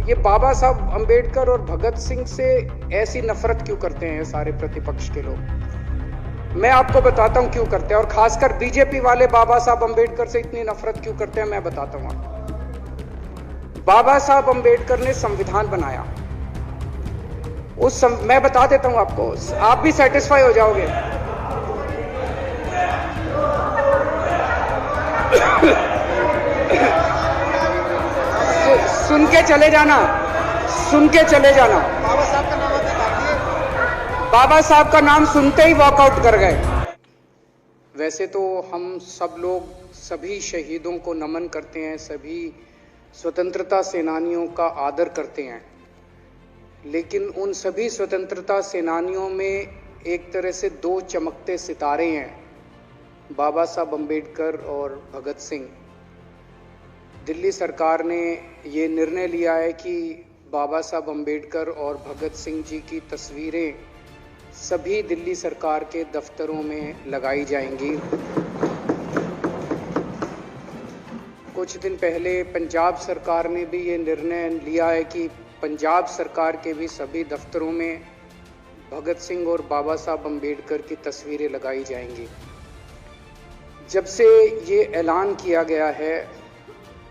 ये बाबा साहब अंबेडकर और भगत सिंह से ऐसी नफरत क्यों करते हैं सारे प्रतिपक्ष के लोग? मैं आपको बताता हूं क्यों करते हैं, और खासकर बीजेपी वाले बाबा साहब अंबेडकर से इतनी नफरत क्यों करते हैं, मैं बताता हूं आपको। बाबा साहब अंबेडकर ने संविधान बनाया। मैं बता देता हूं आपको, आप भी सेटिस्फाई हो जाओगे। सुन के चले जाना, सुन के चले जाना। बाबा साहब का नाम आपने काट दिया। बाबा साहब का नाम सुनते ही वॉकआउट कर गए। वैसे तो हम सब लोग सभी शहीदों को नमन करते हैं, सभी स्वतंत्रता सेनानियों का आदर करते हैं, लेकिन उन सभी स्वतंत्रता सेनानियों में एक तरह से दो चमकते सितारे हैं, बाबा साहब अंबेडकर और भगत सिंह। दिल्ली सरकार ने ये निर्णय लिया है कि बाबा साहब अंबेडकर और भगत सिंह जी की तस्वीरें सभी दिल्ली सरकार के दफ्तरों में लगाई जाएंगी। कुछ दिन पहले पंजाब सरकार ने भी ये निर्णय लिया है कि पंजाब सरकार के भी सभी दफ्तरों में भगत सिंह और बाबा साहब अंबेडकर की तस्वीरें लगाई जाएंगी। जब से ये ऐलान किया गया है,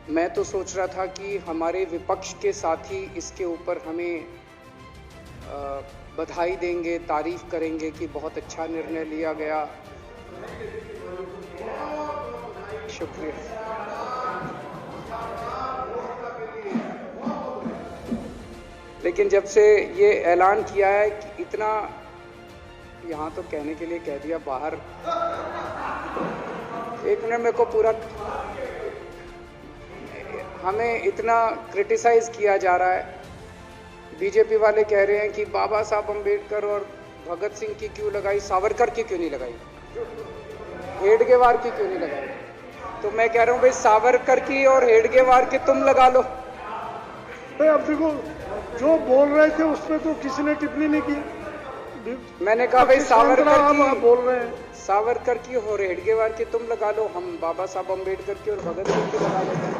मैं तो सोच रहा था कि हमारे विपक्ष के साथी इसके ऊपर हमें बधाई देंगे, तारीफ करेंगे कि बहुत अच्छा निर्णय लिया गया। शुक्रिया। लेकिन जब से ये ऐलान किया है कि इतना, यहाँ तो कहने के लिए कह दिया, बाहर एक मिनट, मेरे को पूरा, हमें इतना क्रिटिसाइज किया जा रहा है। बीजेपी वाले कह रहे हैं कि बाबा साहब अंबेडकर और भगत सिंह की क्यों लगाई, सावरकर की क्यों नहीं लगाई, हेडगेवार की क्यों नहीं लगाई? तो मैं कह रहा हूं भाई, सावरकर की और हेडगेवार की तुम लगा लो। भाई अब देखो, जो बोल रहे थे उसमें तो किसी ने टिप्पणी नहीं की। मैंने कहा भाई सावरकर की आप बोल रहे हैं, सावरकर की और हेडगेवार की तुम लगा लो, हम बाबा साहब अंबेडकर की और भगत सिंह की लगा लेते हैं।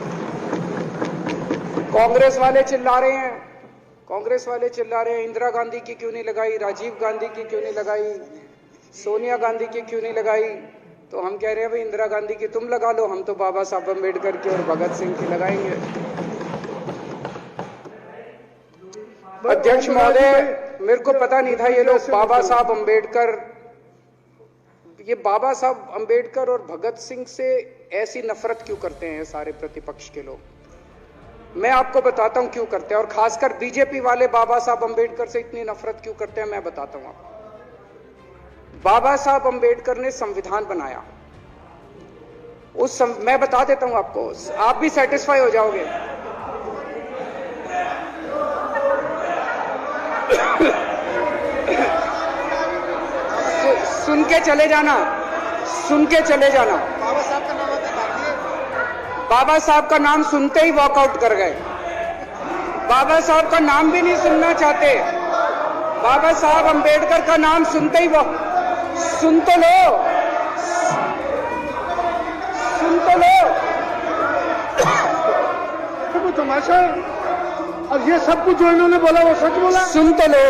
कांग्रेस वाले चिल्ला रहे हैं, कांग्रेस वाले चिल्ला रहे हैं इंदिरा गांधी की क्यों नहीं लगाई, राजीव गांधी की क्यों नहीं लगाई, सोनिया गांधी की क्यों नहीं लगाई? तो हम कह रहे हैं भाई इंदिरा गांधी की तुम लगा लो, हम तो बाबा साहब अंबेडकर की और भगत सिंह की लगाएंगे। अध्यक्ष महोदय, मेरे को पता नहीं था ये लोग बाबा साहब अंबेडकर, ये बाबा साहब अंबेडकर और भगत सिंह से ऐसी नफरत क्यों करते हैं सारे प्रतिपक्ष के लोग? मैं आपको बताता हूं क्यों करते हैं, और खासकर बीजेपी वाले बाबा साहब अंबेडकर से इतनी नफरत क्यों करते हैं, मैं बताता हूं आपको। बाबा साहब अंबेडकर ने संविधान बनाया। मैं बता देता हूं आपको, आप भी सेटिस्फाई हो जाओगे। सुन के चले जाना, सुन के चले जाना। बाबा साहब का नाम आपने काट दिया। बाबा साहब का नाम सुनते ही वॉकआउट कर गए। बाबा साहब का नाम भी नहीं सुनना चाहते। बाबा साहब अंबेडकर का नाम सुनते ही सुन तो लो, सुन तो लो। तो तमाशा, और ये सब कुछ जो इन्होंने बोला वो सच बोला। सुन तो लो।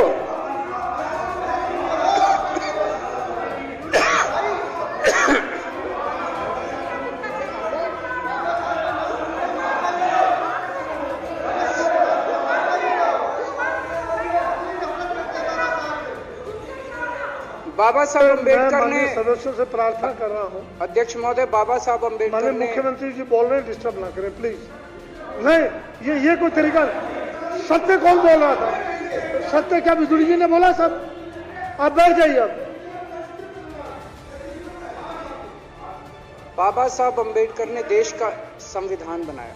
बाबा साहब अंबेडकर ने, सदस्यों से प्रार्थना कर रहा हूं, अध्यक्ष महोदय, बाबा साहब अंबेडकर ने, मुख्यमंत्री जी बोल रहे हैं, डिस्टर्ब ना करें प्लीज। नहीं, ये कोई तरीका, सत्य कौन बोल रहा था? सत्य क्या बिजुली जी ने बोला? सब आप बैठ जाइए। अब बाबा साहब अंबेडकर ने देश का संविधान बनाया।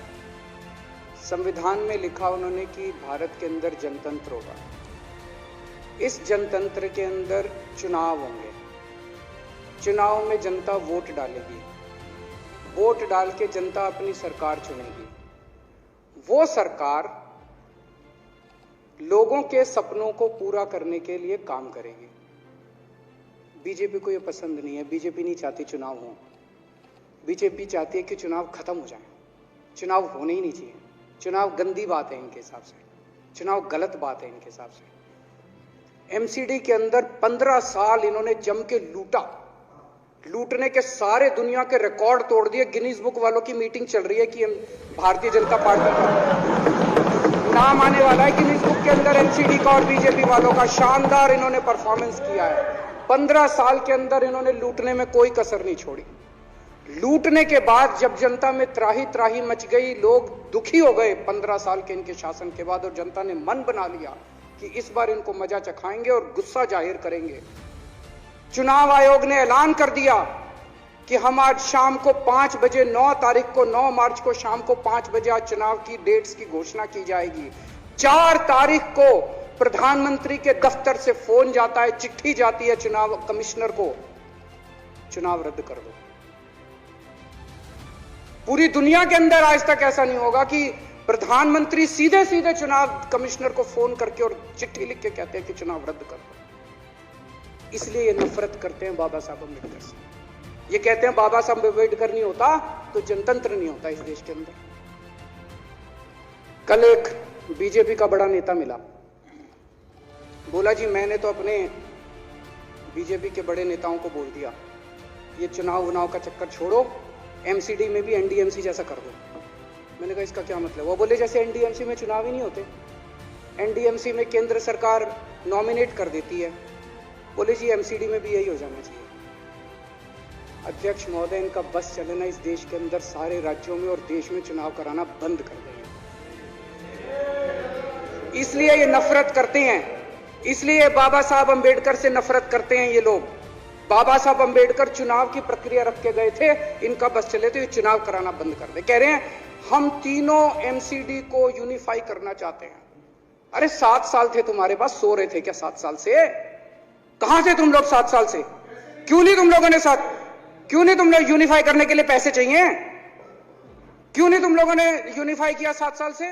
संविधान में लिखा उन्होंने कि भारत के अंदर जनतंत्र होगा। इस जनतंत्र के अंदर चुनाव होंगे। चुनाव में जनता वोट डालेगी। वोट डाल के जनता अपनी सरकार चुनेगी। वो सरकार लोगों के सपनों को पूरा करने के लिए काम करेगी। बीजेपी को ये पसंद नहीं है। बीजेपी नहीं चाहती चुनाव हो। बीजेपी चाहती है कि चुनाव खत्म हो जाए। चुनाव होने ही नहीं चाहिए। चुनाव गंदी बात है इनके हिसाब से। चुनाव गलत बात है इनके हिसाब से। एमसीडी के अंदर 15 साल इन्होंने जम के लूटा, लूटने के सारे दुनिया के रिकॉर्ड तोड़ दिए। गिनीज बुक वालों की मीटिंग चल रही है कि भारतीय जनता पार्टी का नाम आने वाला है गिनीज बुक के अंदर एमसीडी का और बीजेपी वालों का। शानदार इन्होंने परफॉर्मेंस किया है। 15 साल के अंदर इन्होंने लूटने में कोई कसर नहीं छोड़ी। लूटने के बाद जब जनता में त्राही त्राही मच गई, लोग दुखी हो गए 15 साल के इनके शासन के बाद, और जनता ने मन बना लिया कि इस बार इनको मजा चखाएंगे और गुस्सा जाहिर करेंगे। चुनाव आयोग ने ऐलान कर दिया कि हम आज शाम को 5 बजे 9 तारीख को 9 मार्च को शाम को 5 बजे आज चुनाव की डेट्स की घोषणा की जाएगी। 4 तारीख को प्रधानमंत्री के दफ्तर से फोन जाता है, चिट्ठी जाती है चुनाव कमिश्नर को, चुनाव रद्द कर दो। पूरी दुनिया के अंदर आज तक ऐसा नहीं होगा कि प्रधानमंत्री सीधे सीधे चुनाव कमिश्नर को फोन करके और चिट्ठी लिख के कहते हैं कि चुनाव रद्द कर दो। इसलिए ये नफरत करते हैं बाबा साहब अम्बेडकर से। ये कहते हैं बाबा साहब अम्बेडकर नहीं होता तो जनतंत्र नहीं होता इस देश के अंदर। कल एक बीजेपी का बड़ा नेता मिला, बोला जी मैंने तो अपने बीजेपी के बड़े नेताओं को बोल दिया ये चुनाव का चक्कर छोड़ो, एमसीडी में भी एनडीएमसी जैसा कर दो। मैंने कहा इसका क्या मतलब? वो बोले जैसे एनडीएमसी में चुनाव ही नहीं होते, एनडीएमसी में केंद्र सरकार नॉमिनेट कर देती है, बोले जी एमसीडी में भी यही हो जाना चाहिए। अध्यक्ष महोदय, इनका बस चलना इस देश के अंदर सारे राज्यों में और देश में चुनाव कराना बंद कर देंगे। इसलिए ये नफरत करते हैं, इसलिए बाबा साहब अंबेडकर से नफरत करते हैं ये लोग। बाबा साहब अंबेडकर चुनाव की प्रक्रिया रख के गए थे, इनका बस चले तो ये चुनाव कराना बंद कर दे। कह रहे हैं हम तीनों एमसीडी को यूनिफाई करना चाहते हैं। अरे 7 साल थे तुम्हारे पास, सो रहे थे क्या 7 साल से? कहां थे तुम लोग 7 साल से? क्यों नहीं तुम लोगों ने क्यों नहीं तुम लोग यूनिफाई करने के लिए पैसे चाहिए? क्यों नहीं तुम लोगों ने यूनिफाई किया 7 साल से?